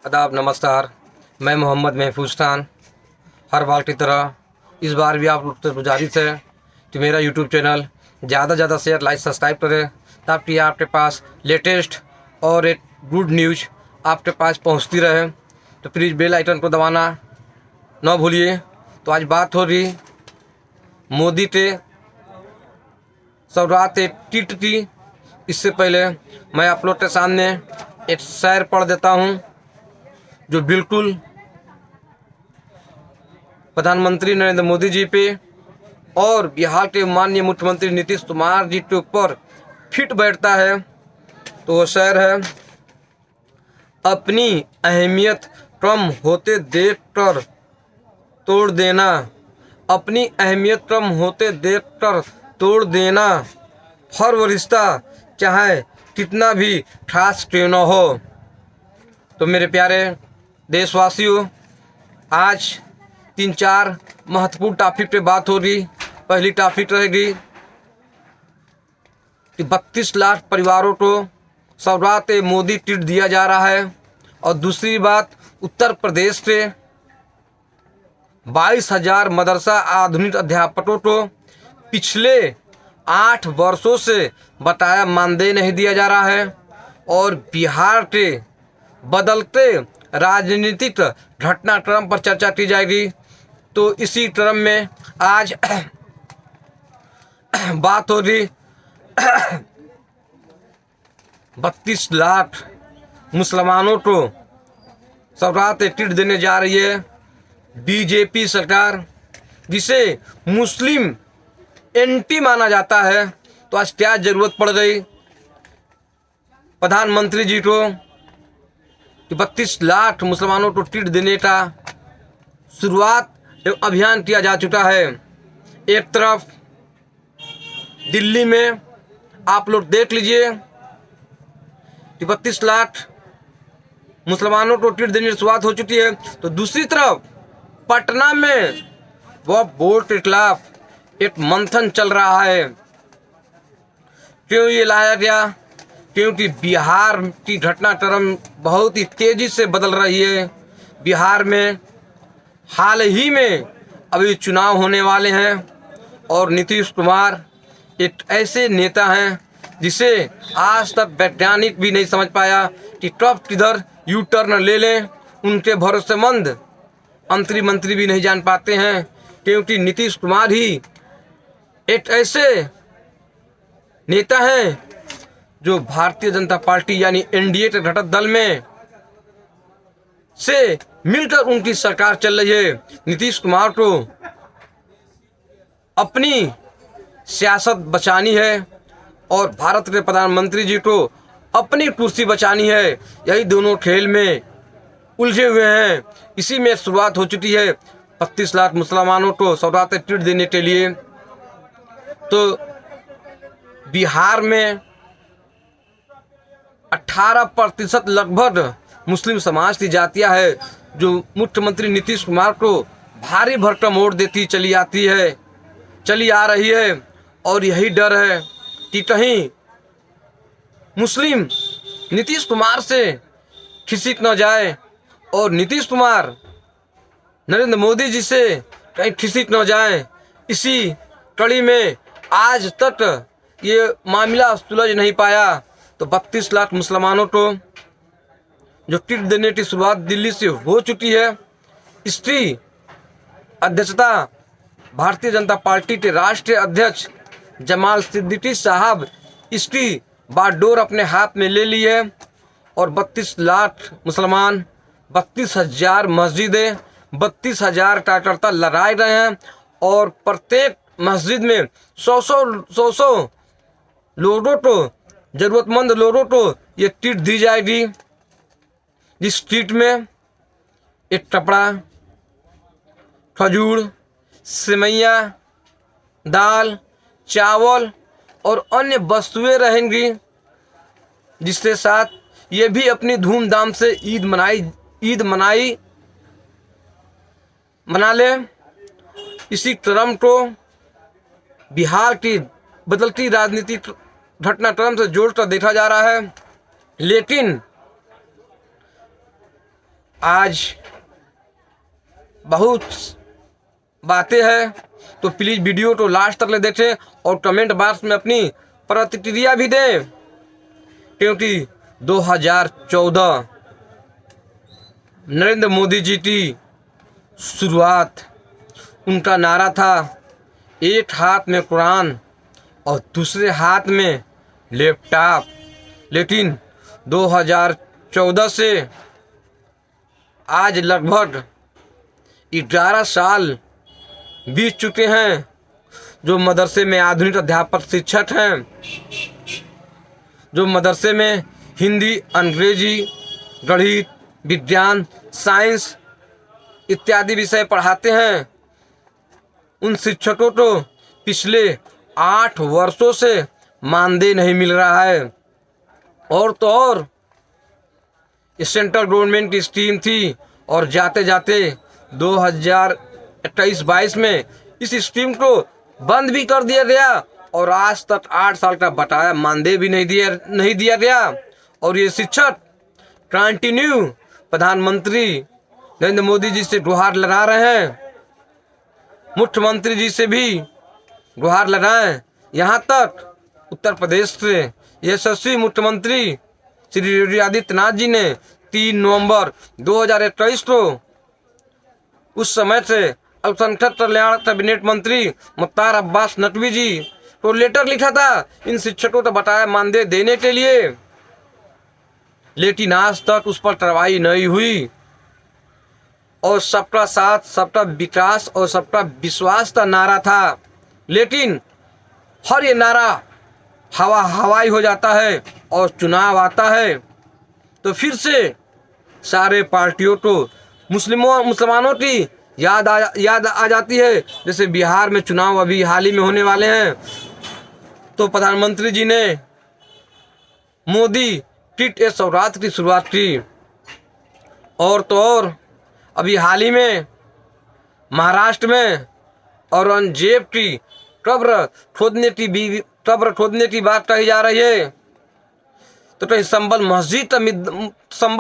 आदाब नमस्कार। मैं मोहम्मद महफूज खान। हर बार की तरह इस बार भी आप लोग से गुजारिश है कि मेरा यूट्यूब चैनल ज़्यादा से ज़्यादा शेयर लाइक सब्सक्राइब करें, ताकि आपके पास लेटेस्ट और एक गुड न्यूज़ आपके पास पहुंचती रहे। तो प्लीज़ बेल आइकन को दबाना न भूलिए। तो आज बात हो रही मोदी के सौरात टीट की। इससे पहले मैं आप लोग के सामने एक शेर पढ़ देता हूं, जो बिल्कुल प्रधानमंत्री नरेंद्र मोदी जी पे और बिहार के माननीय मुख्यमंत्री नीतीश कुमार जी के ऊपर फिट बैठता है। तो वो शेर है, अपनी अहमियत कम होते देख कर तोड़ देना, अपनी अहमियत कम होते देख कर तोड़ देना, हर वो रिश्ता चाहे कितना भी खास क्यों न हो। तो मेरे प्यारे देशवासियों, आज 3-4 महत्वपूर्ण टॉपिक पे बात हो रही। पहली टॉपिक रहेगी कि 32 लाख परिवारों को सौगात मोदी किट दिया जा रहा है, और दूसरी बात उत्तर प्रदेश से 22,000 मदरसा आधुनिक अध्यापकों को पिछले 8 वर्षों से बकाया मानदेय नहीं दिया जा रहा है, और बिहार के बदलते राजनीतिक घटनाक्रम पर चर्चा की जाएगी। तो इसी क्रम में आज बात हो रही 32 लाख मुसलमानों को सौगात किट देने जा रही है बीजेपी सरकार, जिसे मुस्लिम एंटी माना जाता है। तो आज क्या जरूरत पड़ गई प्रधानमंत्री जी को कि 32 लाख मुसलमानों को किट देने का शुरुआत एवं अभियान किया जा चुका है। एक तरफ दिल्ली में आप लोग देख लीजिए कि 32 लाख मुसलमानों को किट देने की शुरुआत हो चुकी है, तो दूसरी तरफ पटना में वह बोर्ड के खिलाफ एक मंथन चल रहा है। क्यों ये लाया गया? क्योंकि बिहार की घटनाक्रम बहुत ही तेजी से बदल रही है। बिहार में हाल ही में अभी चुनाव होने वाले हैं, और नीतीश कुमार एक ऐसे नेता हैं जिसे आज तक वैज्ञानिक भी नहीं समझ पाया कि कब किधर यू टर्न ले लें। उनके भरोसेमंद मंत्री मंत्री भी नहीं जान पाते हैं, क्योंकि नीतीश कुमार ही एक ऐसे नेता हैं जो भारतीय जनता पार्टी यानी एनडीए के घटक दल में से मिलकर उनकी सरकार चल रही है। नीतीश कुमार को अपनी सियासत बचानी है, और भारत के प्रधानमंत्री जी को अपनी कुर्सी बचानी है। यही दोनों खेल में उलझे हुए हैं। इसी में शुरुआत हो चुकी है 32 लाख मुसलमानों को सौगात किट देने के लिए। तो बिहार में 18% लगभग मुस्लिम समाज की जातियां है, जो मुख्यमंत्री नीतीश कुमार को भारी भरकम वोट देती चली आ रही है। और यही डर है कि कहीं मुस्लिम नीतीश कुमार से खिसक न जाए, और नीतीश कुमार नरेंद्र मोदी जी से कहीं खिसक न जाए। इसी कड़ी में आज तक ये मामला सुलझ नहीं पाया। तो 32 लाख मुसलमानों को जो किट देने की शुरुआत दिल्ली से हो चुकी है, इसकी अध्यक्षता भारतीय जनता पार्टी के राष्ट्रीय अध्यक्ष जमाल सिद्दीकी साहब इसकी बागडोर अपने हाथ में ले ली है। और 32 लाख मुसलमान, 32,000 मस्जिदें, 32,000 कार्यकर्ता लगाए गए हैं, और प्रत्येक मस्जिद में 100 लोगों को, जरूरतमंद लोगों को ये किट दी जाएगी। जिस किट में एक कपड़ा, खजूर, सेवैयाँ, दाल, चावल और अन्य वस्तुएं रहेंगी, जिसके साथ ये भी अपनी धूमधाम से ईद मना ले। इसी क्रम को बिहार की बदलती राजनीतिक घटनाक्रम से जोड़कर देखा जा रहा है। लेकिन आज बहुत बातें हैं, तो प्लीज़ वीडियो तो लास्ट तक ले देखें और कमेंट बॉक्स में अपनी प्रतिक्रिया भी दें, क्योंकि 2014 नरेंद्र मोदी जी की शुरुआत, उनका नारा था एक हाथ में कुरान और दूसरे हाथ में लैपटॉप। लेकिन 2014 से आज लगभग 11 साल बीत चुके हैं। जो मदरसे में आधुनिक अध्यापक शिक्षक हैं, जो मदरसे में हिंदी, अंग्रेजी, गणित, विज्ञान, साइंस इत्यादि विषय पढ़ाते हैं, उन शिक्षकों को पिछले 8 वर्षों से मानदेय नहीं मिल रहा है। और तो और सेंट्रल गवर्नमेंट की स्कीम थी और जाते जाते 2023-22 में इस स्कीम को बंद भी कर दिया गया और आज तक 8 साल का बकाया मानदेय भी नहीं दिया गया। और ये शिक्षक कंटिन्यू प्रधानमंत्री नरेंद्र मोदी जी से गुहार लगा रहे हैं, मुख्यमंत्री जी से भी गुहार लगाएं। यहाँ तक उत्तर प्रदेश से यशस्वी मुख्यमंत्री श्री योगी आदित्यनाथ जी ने 3 नवंबर 2021 को उस समय से अल्पसंख्यक कल्याण कैबिनेट मंत्री मुख्तार अब्बास नकवी जी को लेटर लिखा था इन शिक्षकों को बकाया मानदेय देने के लिए, लेकिन आज तक उस पर कार्रवाई नहीं हुई। और सबका साथ, सबका विकास और सबका विश्वास का नारा था, लेकिन हर ये नारा हवाई हो जाता है और चुनाव आता है तो फिर से सारे पार्टियों को मुसलमानों की याद आ जाती है। जैसे बिहार में चुनाव अभी हाल ही में होने वाले हैं, तो प्रधानमंत्री जी ने मोदी किट ए सौगात की शुरुआत की। और तो और अभी हाल ही में महाराष्ट्र में औरंगजेब की कब्र खोदने की बात कही जा रही है, तो कहीं संभल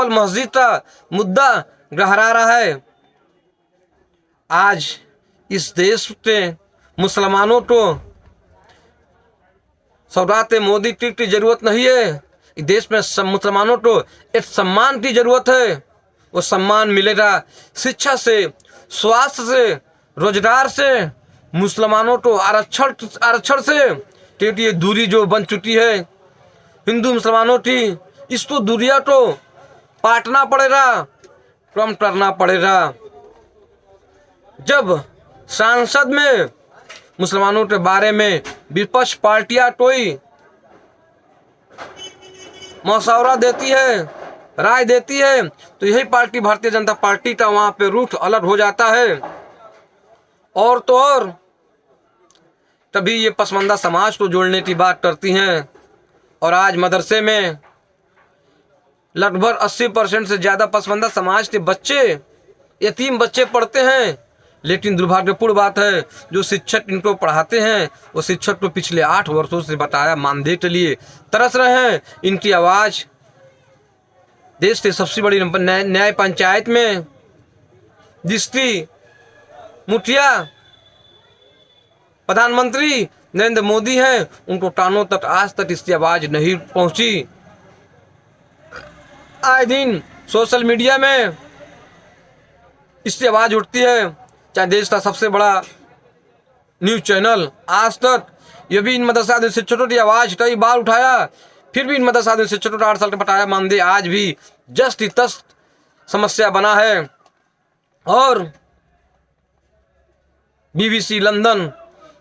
मस्जिद का मुद्दा गहरा रहा है। आज इस देश के मुसलमानों को सौगात मोदी की जरूरत नहीं है। इस देश में मुसलमानों को एक सम्मान की जरूरत है। वो सम्मान मिलेगा शिक्षा से, स्वास्थ्य से, रोजगार से, मुसलमानों को आरक्षण से, क्योंकि ये दूरी जो बन चुकी है हिंदू मुसलमानों की, इसको दूरिया को पाटना पड़ेगा, कम करना पड़ेगा। जब संसद में मुसलमानों के बारे में विपक्ष पार्टियां कोई मशवरा देती है, राय देती है, तो यही पार्टी भारतीय जनता पार्टी का वहां पे रुख अलग हो जाता है। और तो और तभी ये पसमानदा समाज को जोड़ने की बात करती हैं। और आज मदरसे में लगभग 80% से ज़्यादा पसमानदा समाज के बच्चे, यतीम बच्चे पढ़ते हैं, लेकिन दुर्भाग्यपूर्ण बात है जो शिक्षक इनको पढ़ाते हैं वो शिक्षक को पिछले 8 वर्षों से बकाया मानदेय के लिए तरस रहे हैं। इनकी आवाज़ देश के सबसे बड़ी न्याय पंचायत में जिसकी मुखिया प्रधानमंत्री नरेंद्र मोदी हैं, उनको कानों तक आज तक इसकी आवाज़ नहीं पहुंची। आए दिन सोशल मीडिया में इसकी आवाज़ उठती है, चाहे देश का सबसे बड़ा न्यूज़ चैनल आज तक, ये भी इन मदरसा शिक्षकों की आवाज़ कई बार उठाया, फिर भी इन मदरसा शिक्षकों का 8 साल का बकाया मानदेय आज भी जस्ट तस्त समस्या बना है। और BBC लंदन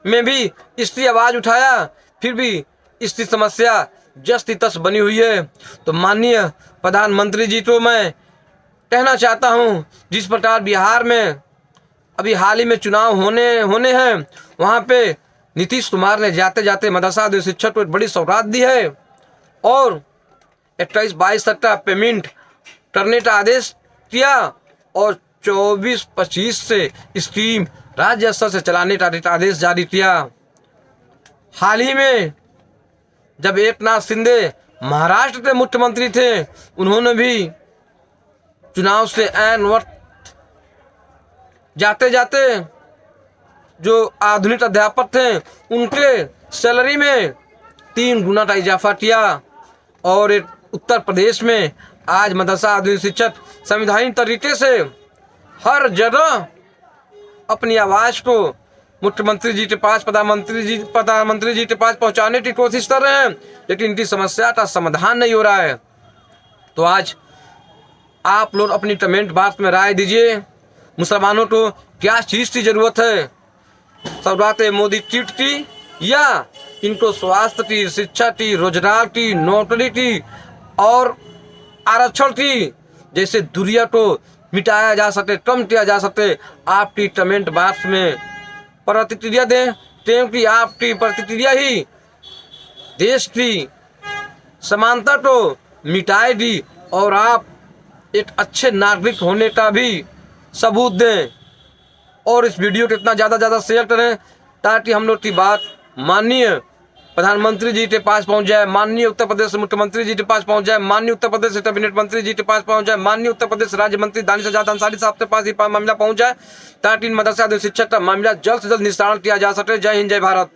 में भी इसकी आवाज़ उठाया, फिर भी इसकी समस्या जस्ट तस्त बनी हुई है। तो माननीय प्रधानमंत्री जी को मैं कहना चाहता हूँ, जिस प्रकार बिहार में अभी हाल ही में चुनाव होने हैं, वहाँ पे नीतीश कुमार ने जाते जाते मदरसा शिक्षक को एक बड़ी सौगात दी है और 21-22 तक का पेमेंट करने का आदेश किया और 24-25 से स्कीम राज्य स्तर से चलाने का आदेश जारी किया। हाल ही में जब एकनाथ शिंदे महाराष्ट्र के मुख्यमंत्री थे, उन्होंने भी चुनाव से ऐन वक्त जाते जाते जो आधुनिक अध्यापक थे उनके सैलरी में 3 गुना का इजाफा किया। और उत्तर प्रदेश में आज मदरसा आधुनिक शिक्षक संवैधानिक तरीके से हर जगह अपनी आवाज़ को मुख्यमंत्री जी के पास, प्रधानमंत्री जी के पास पहुंचाने की कोशिश कर रहे हैं, लेकिन इनकी समस्या का समाधान नहीं हो रहा है। तो आज आप लोग अपनी कमेंट बॉक्स में राय दीजिए, मुसलमानों को क्या चीज़ की ज़रूरत है, सौगात मोदी किट की या इनको स्वास्थ्य की, शिक्षा की, रोजगार की, नौकरी की और आरक्षण की जैसे दूरिया को मिटाया जा सके, कम किया जा सके। आपकी कमेंट बॉक्स में प्रतिक्रिया दें, क्योंकि आपकी प्रतिक्रिया ही देश की समानता को मिटाएगी और आप एक अच्छे नागरिक होने का भी सबूत दें। और इस वीडियो को इतना ज़्यादा शेयर करें ताकि हम लोग की बात माननीय प्रधानमंत्री जी के पास पहुंच जाए, माननीय उत्तर प्रदेश मुख्यमंत्री जी के पास पहुंच जाए, माननीय उत्तर प्रदेश कैबिनेट मंत्री जी के पास पहुंच जाए, माननीय उत्तर प्रदेश राज्य मंत्री दानिश आजाद अंसारी साहब के पास ये मामला पहुंच जाए ताकि इन मदरसा शिक्षक का मामला जल्द से जल्द निस्तारण किया जा सके। जय हिंद, जय भारत।